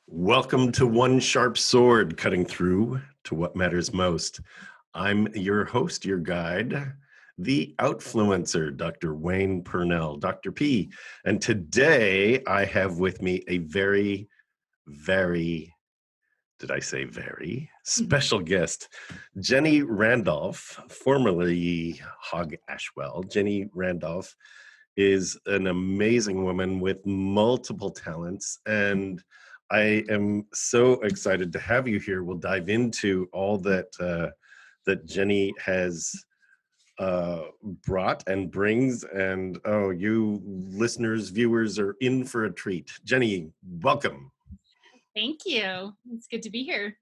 Welcome to One Sharp Sword, cutting through to what matters most. I'm your host, your guide, the Outfluencer, Dr. Wayne Pernell, Dr. P. And today I have with me a very, did I say very, special guest, Jenny Randolph, formerly Hog Ashwell. Jenny Randolph is an amazing woman with multiple talents, and I am so excited to have you here. We'll dive into all that Jenny has brought and brings, and oh, you listeners, viewers are in for a treat. Jenny, welcome. Thank you. It's good to be here.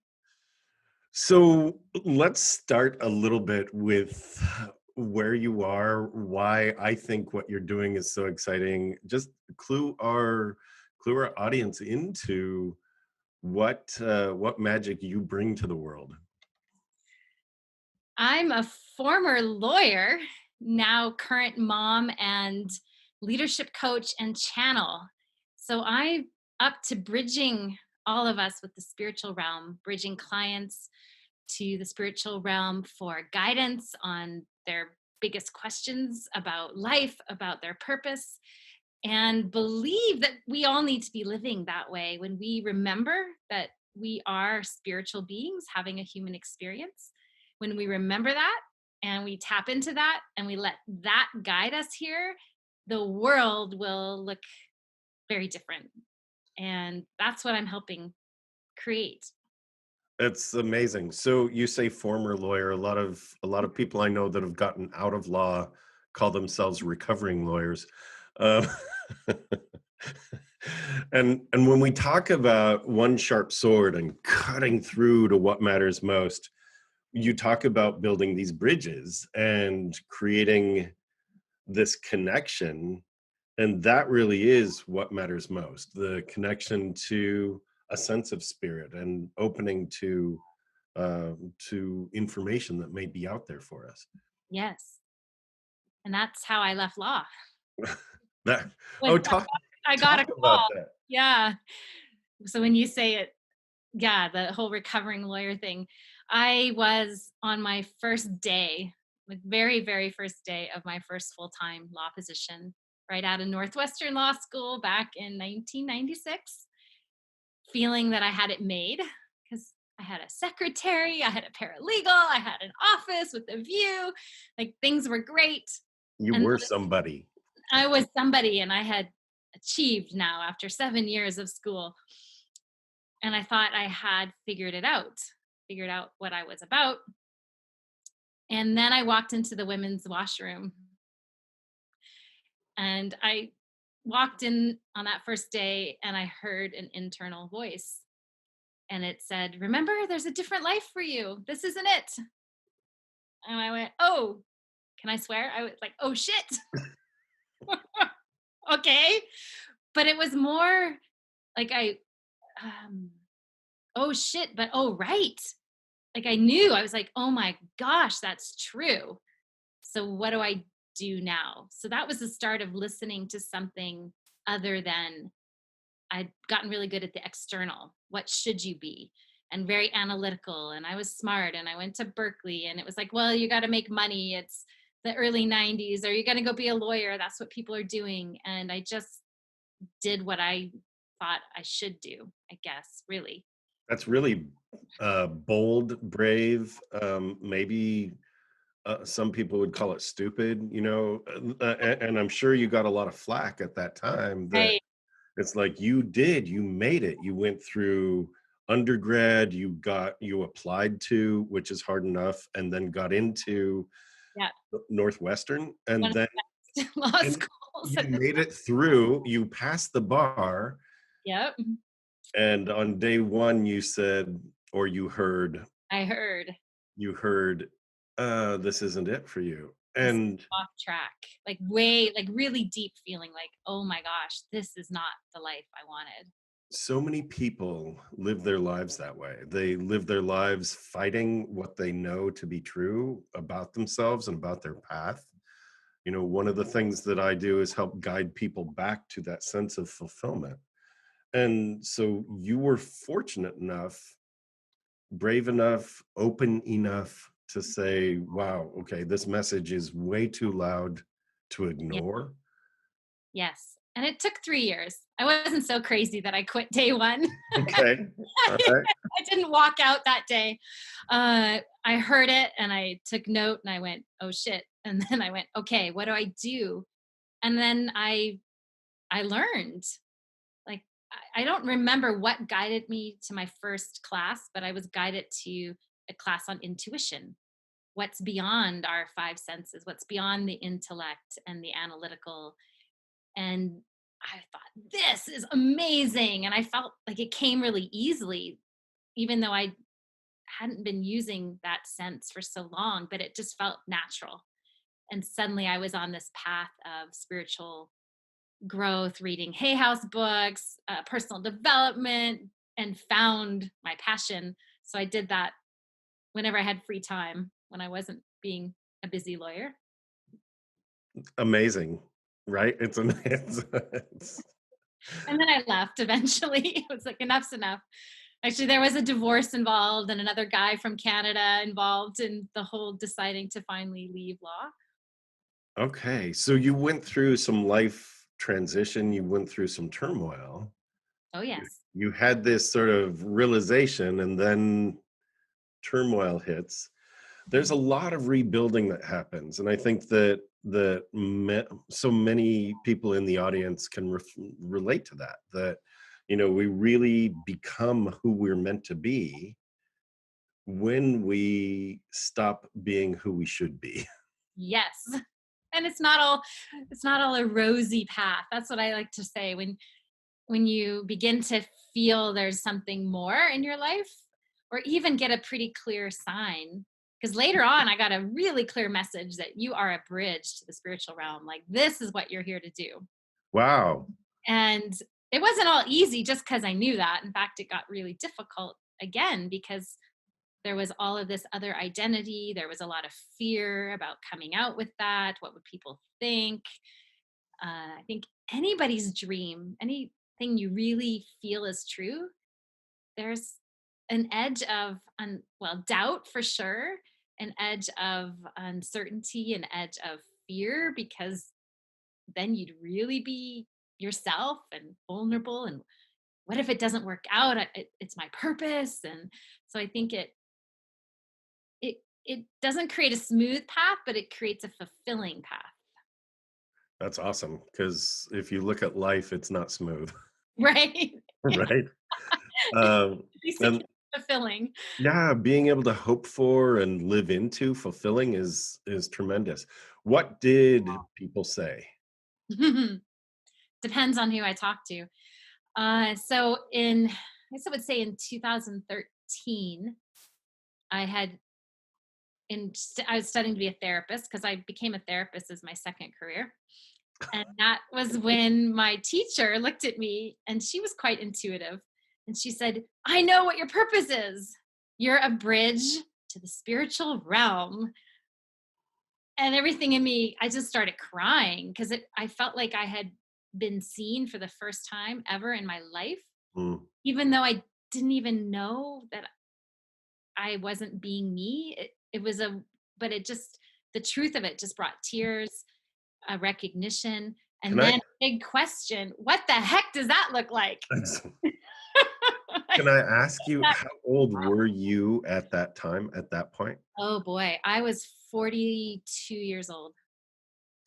So let's start a little bit with where you are, why I think what you're doing is so exciting. Just clue our audience into what magic you bring to the world. I'm a former lawyer, now current mom and leadership coach and channel. So I'm up to bridging all of us with the spiritual realm, bridging clients to the spiritual realm for guidance on their biggest questions about life, about their purpose, and believe that we all need to be living that way when we remember that we are spiritual beings having a human experience. When we remember that and we tap into that and we let that guide us here, the world will look very different. And that's what I'm helping create. It's amazing. So you say former lawyer. A lot of people I know that have gotten out of law call themselves recovering lawyers. Um, and when we talk about one sharp sword and cutting through to what matters most, you talk about building these bridges and creating this connection, and that really is what matters most, the connection to a sense of spirit and opening to information that may be out there for us. Yes. And that's how I left law. That Was oh, talk I got a talk about call. that. Yeah. So when you say it, yeah, the whole recovering lawyer thing. I was on my first day, like very, very first day of my first full-time law position, right out of Northwestern Law School back in 1996, feeling that I had it made because I had a secretary, I had a paralegal, I had an office with a view, like things were great. You And were somebody. I was somebody and I had achieved now after 7 years of school. And I thought I had figured out what I was about. And then I walked into the women's washroom and I walked in on that first day and I heard an internal voice and it said, "Remember, there's a different life for you. This isn't it." And I went, "Oh, can I swear?" I was like, "Oh shit." Okay. But it was more like um, oh shit, but oh, right. Like I knew, I was like, "Oh my gosh, that's true. So what do I do now?" So that was the start of listening to something other than I'd gotten really good at the external. What should you be? And very analytical. And I was smart. And I went to Berkeley. And it was like, well, you got to make money. It's the early 90s. Or you're going to go be a lawyer. That's what people are doing. And I just did what I thought I should do, I guess, really. That's really bold, brave, maybe some people would call it stupid, and I'm sure you got a lot of flack at that time that Right. it's like you made it. You went through undergrad, you applied to, which is hard enough, and then got into Yeah. Northwestern, One and of then the best law and schools you at the made it through, you passed the bar, Yep. and on day one you said, or I heard. you heard, this isn't it for you. This is And off track. Like way, like really deep feeling like, oh my gosh, this is not the life I wanted. so many people live their lives that way. They live their lives fighting what they know to be true about themselves and about their path. One of the things that I do is help guide people back to that sense of fulfillment. And so you were fortunate enough, brave enough, open enough to say, wow, okay, this message is way too loud to Yeah. ignore. Yes. And it took 3 years. I wasn't so crazy that I quit day 1. Okay. All right. I didn't walk out that day. I heard it and I took note and I went, "Oh shit." And then I went, "Okay, what do I do?" And then I learned. Like I don't remember what guided me to my first class, but I was guided to a class on intuition. What's beyond our five senses, what's beyond the intellect and the analytical. And I thought, this is amazing. And I felt like it came really easily, even though I hadn't been using that sense for so long, but it just felt natural. And suddenly I was on this path of spiritual growth, reading Hay House books, personal development, and found my passion. So I did that whenever I had free time when I wasn't being a busy lawyer. Amazing. Right? It's And then I left eventually. It was like, enough's enough. Actually, there was a divorce involved and another guy from Canada involved in the whole deciding to finally leave law. okay. So you went through some life transition, you went through some turmoil. Oh, yes. You had this sort of realization, and then turmoil hits. There's a Mhm. lot of rebuilding that happens, and I think so many people in the audience can relate to that. That we really become who we're meant to be when we stop being who we should be. Yes. And it's not all a rosy path. That's what I like to say. When you begin to feel there's something more in your life, or even get a pretty clear sign, because later on I got a really clear message that you are a bridge to the spiritual realm, like this is what you're here to do. Wow. And it wasn't all easy just because I knew that. In fact, it got really difficult again because there was all of this other identity. There was a lot of fear about coming out with that. What would people think? I think anybody's dream, anything you really feel is true, there's an edge of, well, doubt for sure, an edge of uncertainty, an edge of fear, because then you'd really be yourself and vulnerable. And what if it doesn't work out? It's my purpose. And so I think it doesn't create a smooth path, but it creates a fulfilling path. That's awesome, because if you look at life, it's not smooth. Right. Yeah. Right? At least it can And be fulfilling. yeah, being able to hope for and live into fulfilling is tremendous. What did people say? Depends on who I talk to. So in, I guess I would say in 2013, I had I was studying to be a therapist because I became a therapist as my second career. And that was when my teacher looked at me and she was quite intuitive. And she said, "I know what your purpose is. You're a bridge to the spiritual realm." And everything in me, I just started crying because I felt like I had been seen for the first time ever in my life, Mm. even though I didn't even know that I wasn't being me. It was but it just, the truth of it just brought tears, a recognition, Can and I then big question: what the heck does that look like? can Like, I ask you, that- how old were you at that time, at that point? oh boy, I was 42 years old,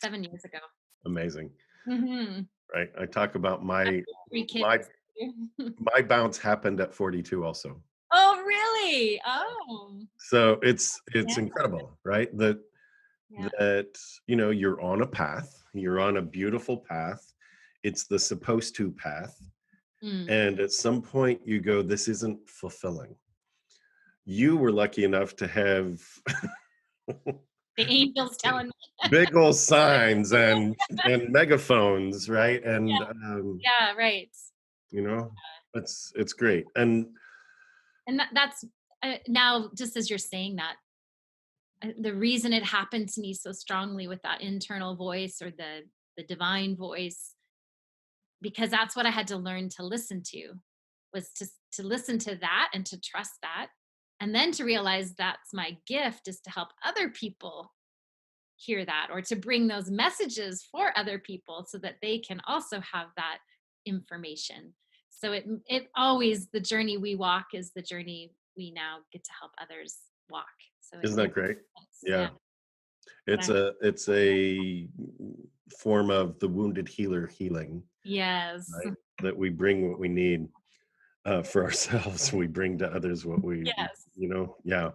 7 years ago. Amazing, Hmm. right? I talk about Three kids. my my bounce happened at 42 also. Oh, really? Oh, So it's yeah, incredible, right? That yeah. you're on a path, you're on a beautiful path. It's the supposed to path. Mm. And at some point you go, this isn't fulfilling. You were lucky enough to have The angels telling me. big old signs and megaphones, right? And Yeah, right. you know, it's great. And And that's now, just as you're saying that, the reason it happened to me so strongly with that internal voice, or the divine voice, because that's what I had to learn to listen to, was to listen to that and to trust that, and then to realize that's my gift, is to help other people hear that, or to bring those messages for other people so that they can also have that information. So it always, the journey we walk is the journey we now get to help others walk. So it Isn't that makes great? sense. Yeah. Yeah. It's a form of the wounded healer healing, Yes. right? That we bring what we need for ourselves. We bring to others what we, Yes. yeah.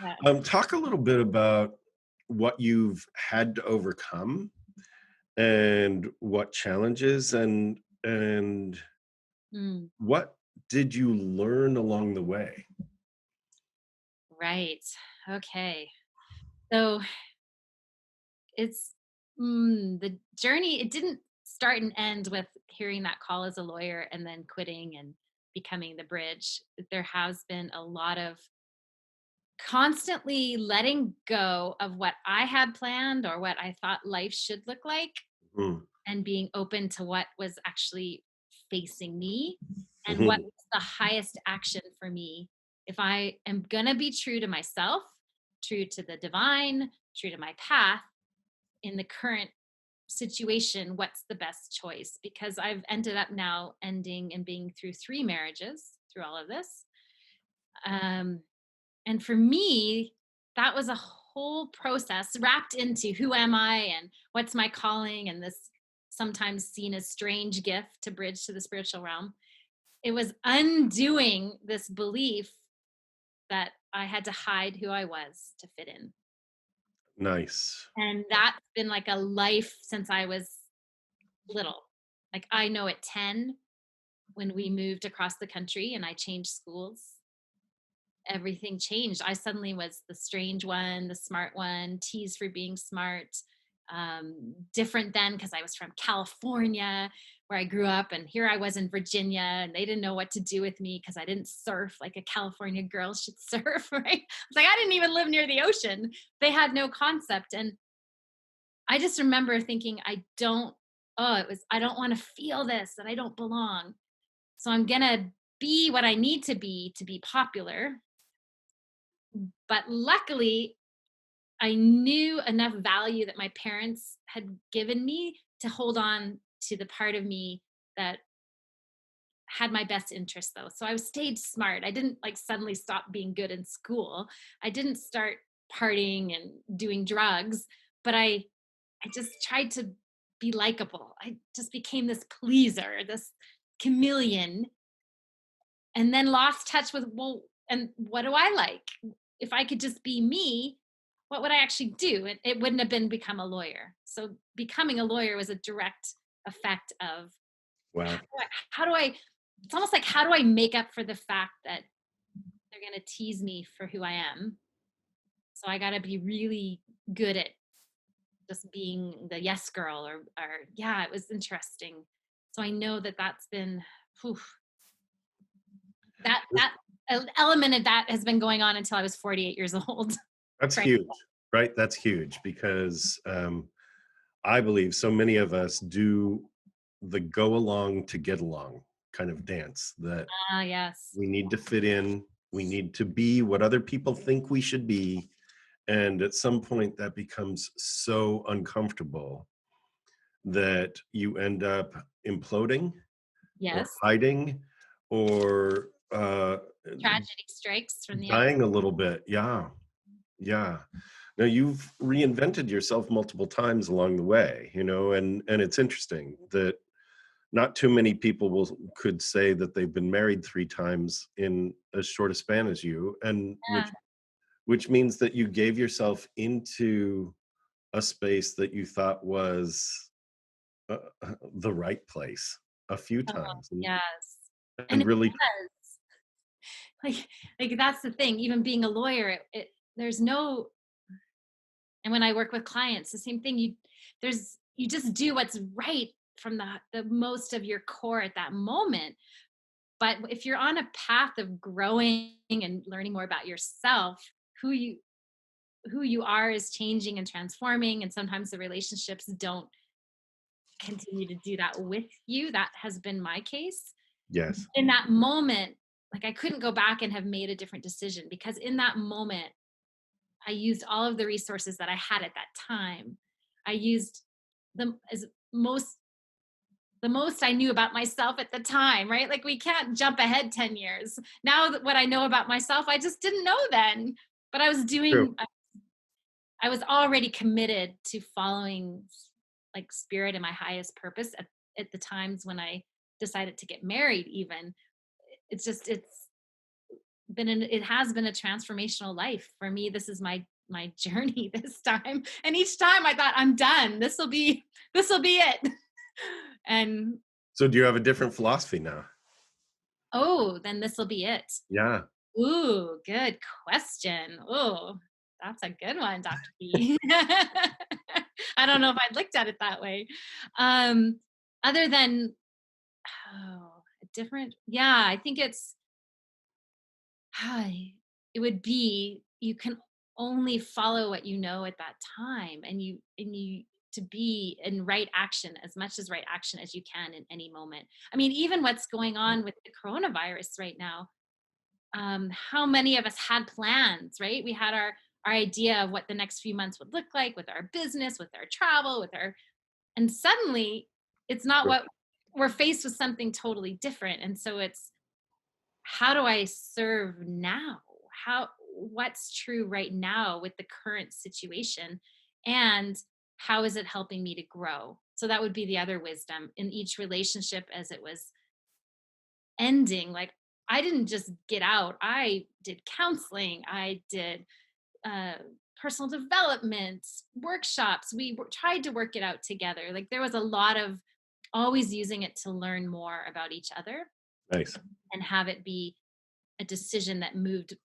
Yeah. Talk a little bit about what you've had to overcome and what challenges and Mm, what did you learn along the way? right. Okay. So it's the journey. It didn't start and end with hearing that call as a lawyer and then quitting and becoming the bridge. There has been a lot of constantly letting go of what I had planned or what I thought life should look like, Mm. and being open to what was actually facing me and what Mhm. was the highest action for me. If I am going to be true to myself, true to the divine, true to my path in the current situation, what's the best choice? Because I've ended up now ending and being through 3 marriages through all of this. Um, and for me, that was a whole process wrapped into who am I and what's my calling, and this sometimes seen as strange gift to bridge to the spiritual realm. It was undoing this belief that I had to hide who I was to fit in. Nice. And that's been like a life since I was little. Like I know at 10, when we moved across the country and I changed schools, everything changed. I suddenly was the strange one, the smart one, teased for being smart. Different then because I was from California, where I grew up, and here I was in Virginia, and they didn't know what to do with me because I didn't surf like a California girl should surf, right? It's like I didn't even live near the ocean. They had no concept. And I just remember thinking, I don't want to feel this, that I don't belong. So I'm going to be what I need to be popular. But luckily, I knew enough value that my parents had given me to hold on to the part of me that had my best interest, though. So I stayed smart. I didn't like suddenly stop being good in school. I didn't start partying and doing drugs, but I just tried to be likable. I just became this pleaser, this chameleon, and then lost touch with, well, and what do I like? If I could just be me, what would I actually do? It wouldn't have been become a lawyer. So becoming a lawyer was a direct effect of Wow. how do I, it's almost like, how do I make up for the fact that they're going to tease me for who I am? So I got to be really good at just being the yes girl, or yeah, it was interesting. So I know that that's been, whew, that element of that has been going on until I was 48 years old. That's Right. huge, right? That's huge because I believe so many of us do the go along to get along kind of dance that Ah, yes. we need to fit in, we need to be what other people think we should be. And at some point, that becomes so uncomfortable that you end up imploding or Yes. hiding or Tragedy strikes from the outside. dying a little bit. Yeah. Yeah. Now you've reinvented yourself multiple times along the way, and it's interesting that not too many people could say that they've been married 3 times in as short a span as you, and Yeah. which means that you gave yourself into a space that you thought was the right place a few Oh, times, and, yes. And and it really, does. Like that's the thing. Even being a lawyer, there's no, and when I work with clients, the same thing. You just do what's right from the most of your core at that moment. But if you're on a path of growing and learning more about yourself, who you who you are is changing and transforming, and sometimes the relationships don't continue to do that with you. That has been my case. Yes. In that moment, like I couldn't go back and have made a different decision because in that moment, I used all of the resources that I had at that time. I used them as the most I knew about myself at the time, right? Like we can't jump ahead 10 years. Now that what I know about myself, I just didn't know then. But True. I was already committed to following like spirit and my highest purpose at the times when I decided to get married even. It's it has been a transformational life for me. This is my journey this time. And each time I thought I'm done. This will be it. And So do you have a different philosophy now? oh, then this will be it. Yeah. Ooh, good question. Ooh, that's a good one, Dr. B. I don't know if I'd looked at it that way. Um, other than a different, yeah, I think hi, it would be you can only follow what you know at that time, and you to be in right action as much as right action as you can in any moment. I mean, even what's going on with the coronavirus right now, how many of us had plans, right? We had our idea of what the next few months would look like with our business, with our travel, with our, and suddenly it's not True. what we're faced with something totally different. And so it's how do I serve now? What's true right now with the current situation? And how is it helping me to grow? So that would be the other wisdom in each relationship as it was ending. Like I didn't just get out. I did counseling. I did uh, personal development workshops. Tried to work it out together. Like there was a lot of always using it to learn more about each other Nice. and have it be a decision that moved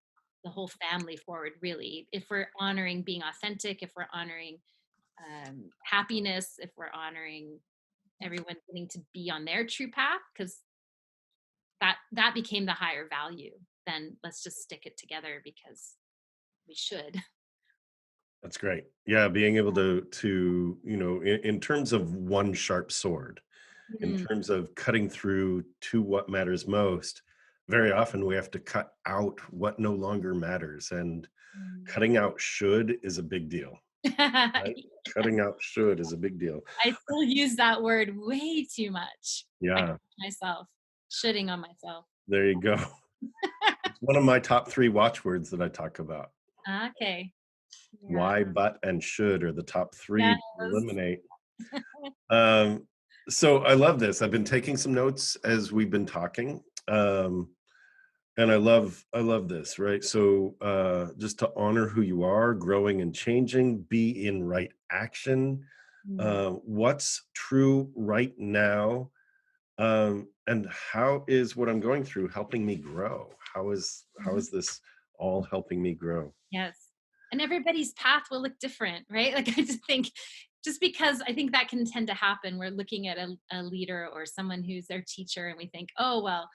the whole family forward, really. If we're honoring being authentic, if we're honoring happiness, if we're honoring everyone getting to be on their true path, because that became the higher value than let's just stick it together because we should. That's great. Yeah, being able to in terms of one sharp sword, in Mm, terms of cutting through to what matters most, very often we have to cut out what no longer matters, and mm. cutting out should is a big deal, right? Cutting out should is a big deal. I still use that word way too much. I catch Yeah, myself shitting on myself. there you go. It's one of my top 3 watchwords that I talk about. Okay. Yeah. Why, but, and should are the top 3 to Yes. eliminate. Um, so I love this. I've been taking some notes as we've been talking. And I love this, right? So just to honor who you are, growing and changing, be in right action. Mm. What's true right now? And how is what I'm going through helping me grow? How Mhm. is this all helping me grow? Yes. And everybody's path will look different, right? Like I just think just because I think that can tend to happen. We're looking at a leader or someone who's their teacher and we think, oh, well,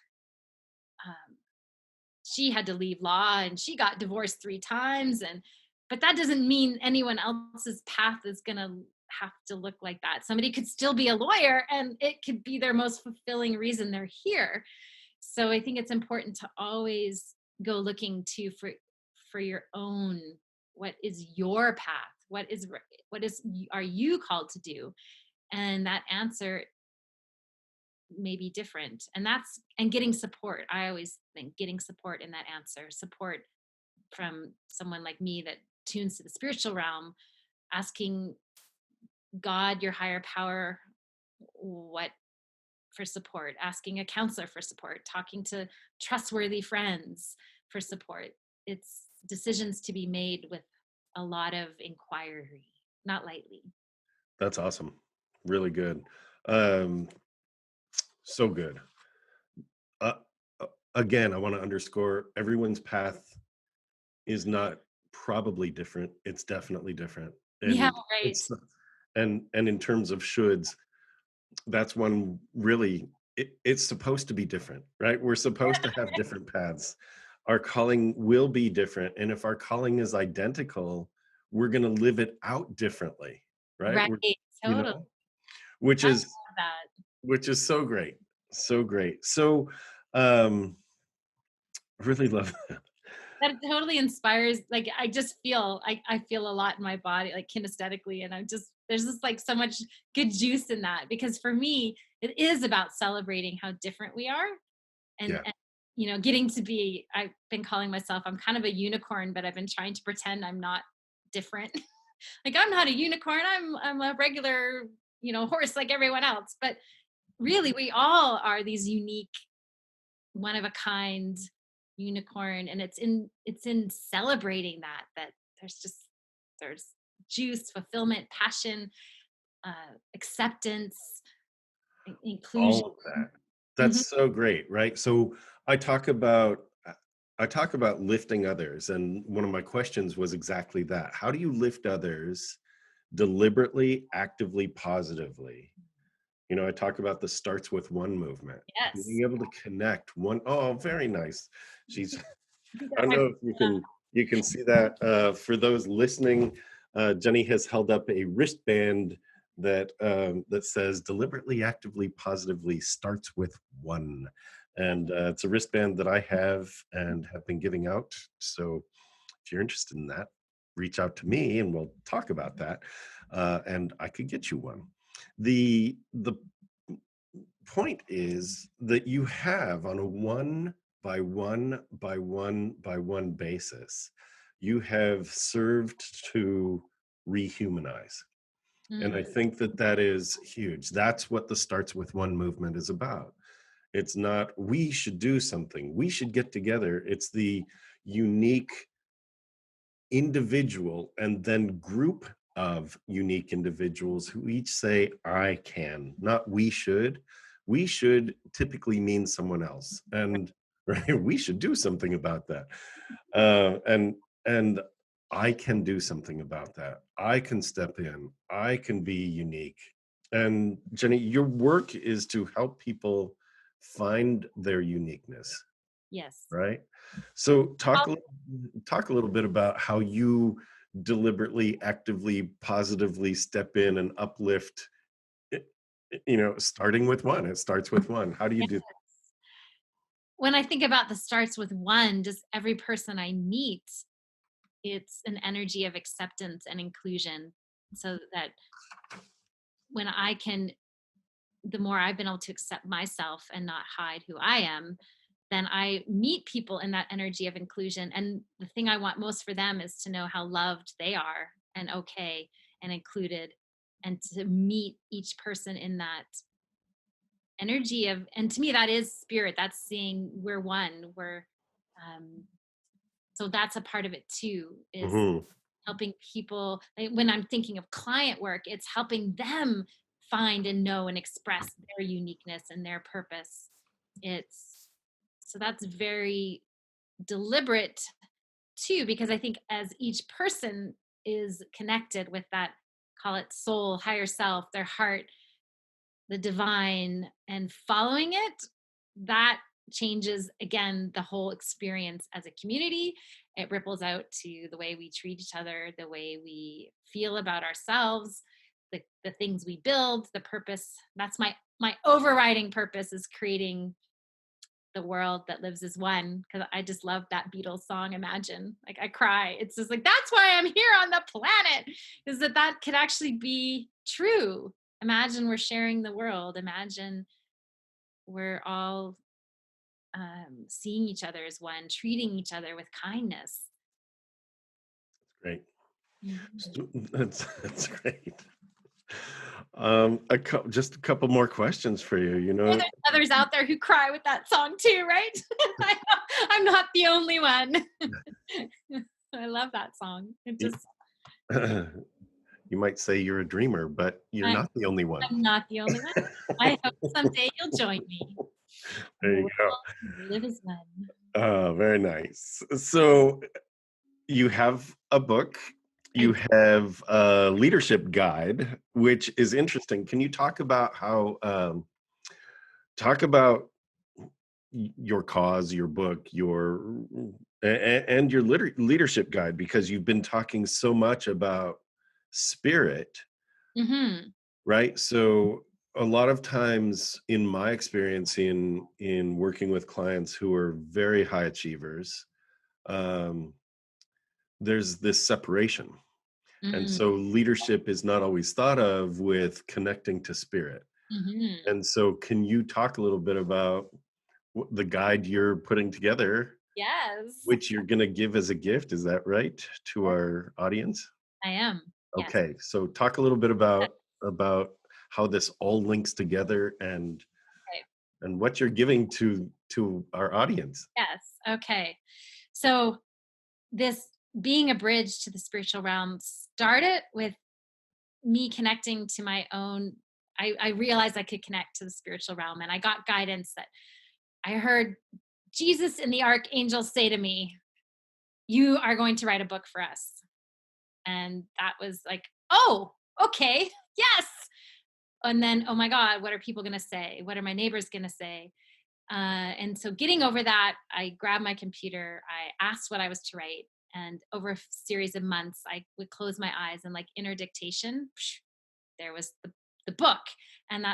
um, she had to leave law and she got divorced 3 times. But that doesn't mean anyone else's path is going to have to look like that. Somebody could still be a lawyer and it could be their most fulfilling reason they're here. So I think it's important to always go looking to for your own, what is your path, are you called to do, and that answer may be different, and getting support. I always think getting support in that answer, support from someone like me that tunes to the spiritual realm, asking God, your higher power, what for support, asking a counselor for support, talking to trustworthy friends for support. It's decisions to be made with a lot of inquiry, not lightly. That's awesome. Really good. Um, so good. Uh, Again, I want to underscore everyone's path is not probably different. It's definitely different. Yeah, And right. it's and in terms of shoulds, that's one really it's supposed to be different, right? We're supposed to have different paths. Our calling will be different. And if our calling is identical, we're going to live it out differently, right? Right. You Totally. know, which I is love that. so great. So great. So um I really love that. That totally inspires, like, I just feel I feel a lot in my body, like, kinesthetically, and I'm just there's just, like, so much good juice in that, because for me, it is about celebrating how different we are, Yeah. and getting to be I've been calling myself, I'm kind of a unicorn, but I've been trying to pretend I'm not different. Like, I'm not a unicorn, I'm a regular, horse like everyone else, but really, we all are these unique, one of a kind unicorn, and it's in celebrating that there's just there's juice, fulfillment, passion, acceptance, inclusion. All of that. Mhm. That's so great, right? So I talk about I talk about lifting others, and one of my questions was exactly that. How do you lift others deliberately, actively, positively? I talk about the starts with one movement, Yes. being able to connect one. Oh, very nice. She's I think I don't I know if you can see that. For those listening, Jenny has held up a wristband that says "deliberately, actively, positively starts with one," and it's a wristband that I have and have been giving out. So if you're interested in that, reach out to me and we'll talk about that, and I could get you one. The point is that you have, on a one by one by one by one basis, you have served to rehumanize. And I Mm, think that that is huge. That's what the starts with one movement is about. It's not we should do something, we should get together. It's the unique individual and then group of unique individuals who each say I can, not we should. We should typically mean someone else, and right, we should do something about that. And I can do something about that. I can step in, I can be unique. And Jenny, your work is to help people find their uniqueness, yes. right? So I'll- talk a little bit about how you deliberately, actively, positively step in and uplift. It, starting with one. It starts with one. How do you yes. do? When I think about the starts with one, just every person I meet, it's an energy of acceptance and inclusion, so that when I can the more I've been able to accept myself and not hide who I am, then I meet people in that energy of inclusion. And the thing I want most for them is to know how loved they are and okay and included, and to meet each person in that energy of, and to me, that is spirit. That's seeing we're one. Um, so that's a part of it too, is Mhm. helping people. When I'm thinking of client work, it's helping them find and know and express their uniqueness and their purpose. It's so that's very deliberate too, because I think as each person is connected with that, call it soul, higher self, their heart, the divine, and following it, that changes again the whole experience as a community. It ripples out to the way we treat each other, the way we feel about ourselves, the things we build, the purpose. That's my overriding purpose, is creating the world that lives as one, because I just love that Beatles song, Imagine. Like, I cry. It's just like, that's why I'm here on the planet, is that could actually be true. Imagine we're sharing the world. Imagine we're all seeing each other as one, treating each other with kindness. Great. Mhm. That's great. Just a couple more questions for you. Sure, there's others out there who cry with that song too, right? I'm not the only one. I love that song. It You, just you might say you're a dreamer, but you're I, not the only one. I'm not the only one. I hope someday you'll join me, and There the you world go. will live as one. Very nice. So you have a book, I you have a leadership guide, which is interesting. Can you talk about talk about your cause, your book, and your leadership guide, because you've been talking so much about spirit. Mhm. right? So a lot of times in my experience in working with clients who are very high achievers, um, there's this separation. And Mm, so leadership is not always thought of with connecting to spirit. mhm. And so can you talk a little bit about the guide you're putting together, Yes. which you're going to give as a gift? Is that right, to Yes, our audience? I am. Yes. Okay, so talk a little bit about how this all links together Okay. and what you're giving to our audience. Yes. Okay. So this being a bridge to the spiritual realm started with me connecting to my own. I realized I could connect to the spiritual realm, and I got guidance that I heard Jesus and the archangel say to me, "You are going to write a book for us." And that was like, "Oh, okay, yes." And then, oh my God, what are people going to say? What are my neighbors going to say? And so getting over that, I grabbed my computer, I asked what I was to write. And over a series of months, I would close my eyes and like inner dictation, there was the book. And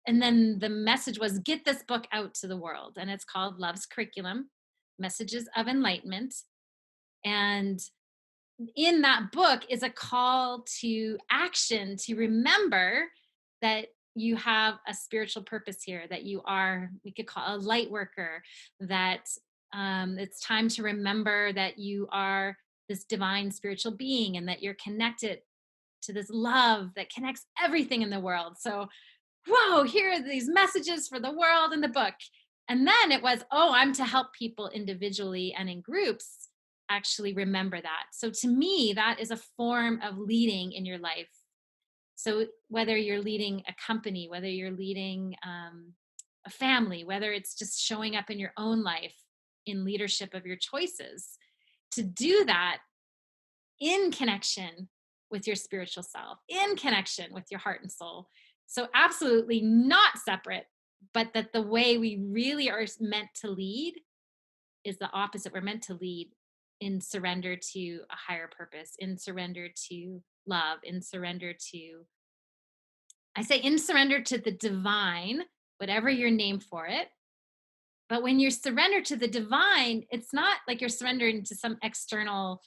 and then the message was get this book out to the world. And it's called Love's Curriculum, Messages of Enlightenment. And in that book is a call to action to remember that you have a spiritual purpose here, that you are, we could call a light worker, that it's time to remember that you are this divine spiritual being and that you're connected to this love that connects everything in the world. So whoa, here are these messages for the world in the book. And then it was, oh, I'm to help people individually and in groups actually remember that. So to me, that is a form of leading in your life. So whether you're leading a company, whether you're leading a family, whether it's just showing up in your own life in leadership of your choices, to do that in connection with your spiritual self, in connection with your heart and soul. So, absolutely not separate, but that the way we really are meant to lead is the opposite. We're meant to lead in surrender to a higher purpose, in surrender to love, in surrender to, I say, in surrender to the divine, whatever your name for it. But when you surrender to the divine, it's not like you're surrendering to some external,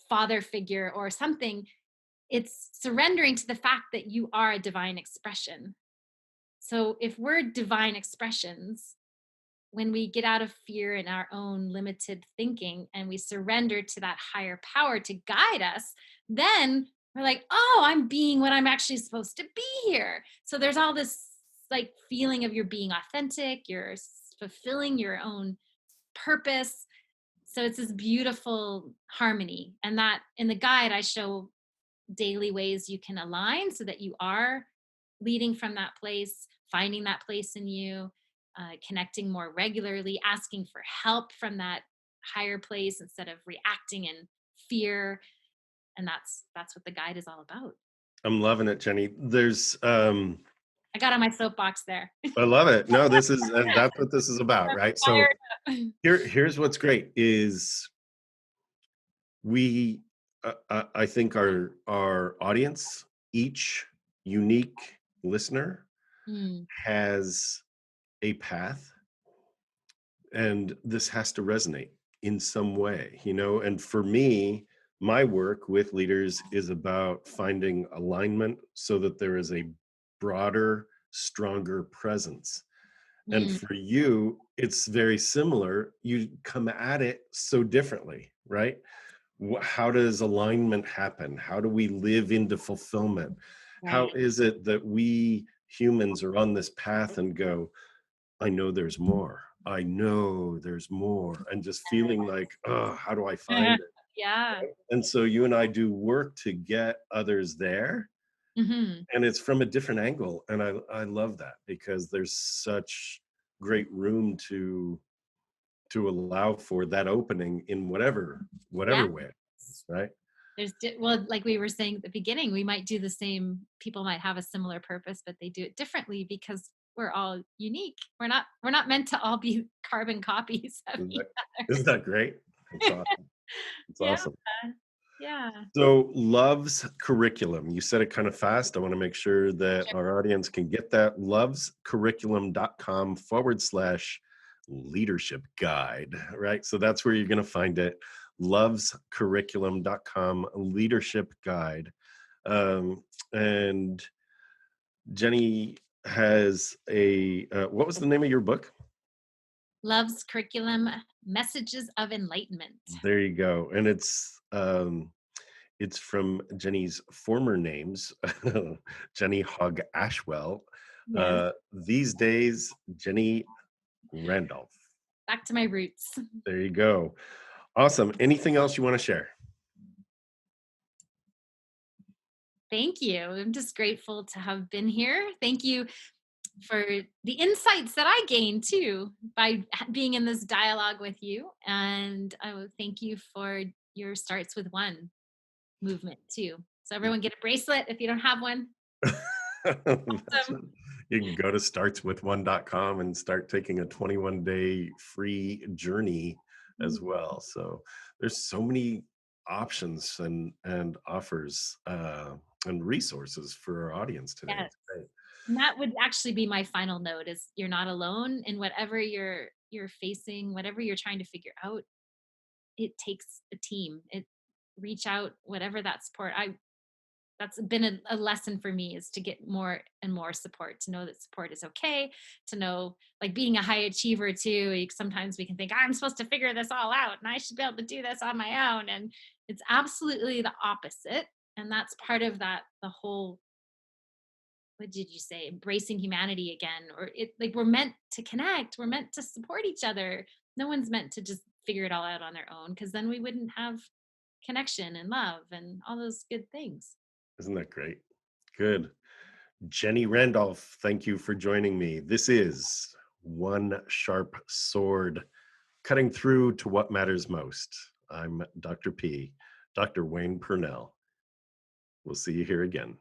father figure or something. It's surrendering to the fact that you are a divine expression. So if we're divine expressions, when we get out of fear and our own limited thinking and we surrender to that higher power to guide us, then we're like, oh, I'm being what I'm actually supposed to be here. So there's all this like feeling of you're being authentic, you're fulfilling your own purpose. So it's this beautiful harmony. And that in the guide, I show daily ways you can align so that you are leading from that place, finding that place in you, connecting more regularly, asking for help from that higher place instead of reacting in fear. And that's what the guide is all about. I'm loving it, Jenny. There's I got on my soapbox there. I love it. No, this is and that's what this is about, right? So Fired up. here's what's great is we I think our audience, each unique listener Mm, has a path, and this has to resonate in some way, and for me, my work with leaders is about finding alignment so that there is a broader, stronger presence. And mm, for you, it's very similar. You come at it so differently, right? How does alignment happen? How do we live into fulfillment? How right. is it that we humans are on this path and go, I know there's more. I know there's more. And just feeling like, oh, how do I find it? Yeah. And so you and I do work to get others there. Hmm. And it's from a different angle. And I love that because there's such great room to allow for that opening in Yeah. whatever way it is, right? Well, like we were saying at the beginning, we might do the same. People might have a similar purpose, but they do it differently because we're all unique. We're not meant to all be carbon copies of Isn't each that, other. isn't that great? It's awesome. It's Yeah. awesome. Yeah. So, Love's Curriculum. You said it kind of fast. I want to make sure that Sure. our audience can get that. Lovescurriculum.com/leadership guide, right? So that's where you're going to find it. Lovescurriculum.com leadership guide. And Jenny has what was the name of your book? Love's Curriculum, Messages of Enlightenment. There you go. And it's from Jenny's former names, Jenny Hogg Ashwell. Yes. These days, Jenny Randolph. Back to my roots. There you go. Awesome. Anything else you want to share? Thank you. I'm just grateful to have been here. Thank you for the insights that I gained too by being in this dialogue with you. And I will thank you for your Starts with One movement too. So everyone get a bracelet if you don't have one. Awesome. You can go to startswithone.com and start taking a 21-day free journey as well. So there's so many options and offers and resources for our audience today. Yes. It's great. And that would actually be my final note is you're not alone in whatever you're facing, whatever you're trying to figure out. It takes a team. It reach out, whatever that support. I That's been a lesson for me is to get more and more support, to know that support is okay, to know like being a high achiever too. Sometimes we can think I'm supposed to figure this all out and I should be able to do this on my own. And it's absolutely the opposite. And that's part of that, the whole, what did you say, embracing humanity again, or it like we're meant to connect, we're meant to support each other. No one's meant to just figure it all out on their own because then we wouldn't have connection and love and all those good things. Isn't that great? Good. Jenny Randolph, thank you for joining me. This is One Sharp Sword, cutting through to what matters most. I'm Dr. P, Dr. Wayne Pernell. We'll see you here again.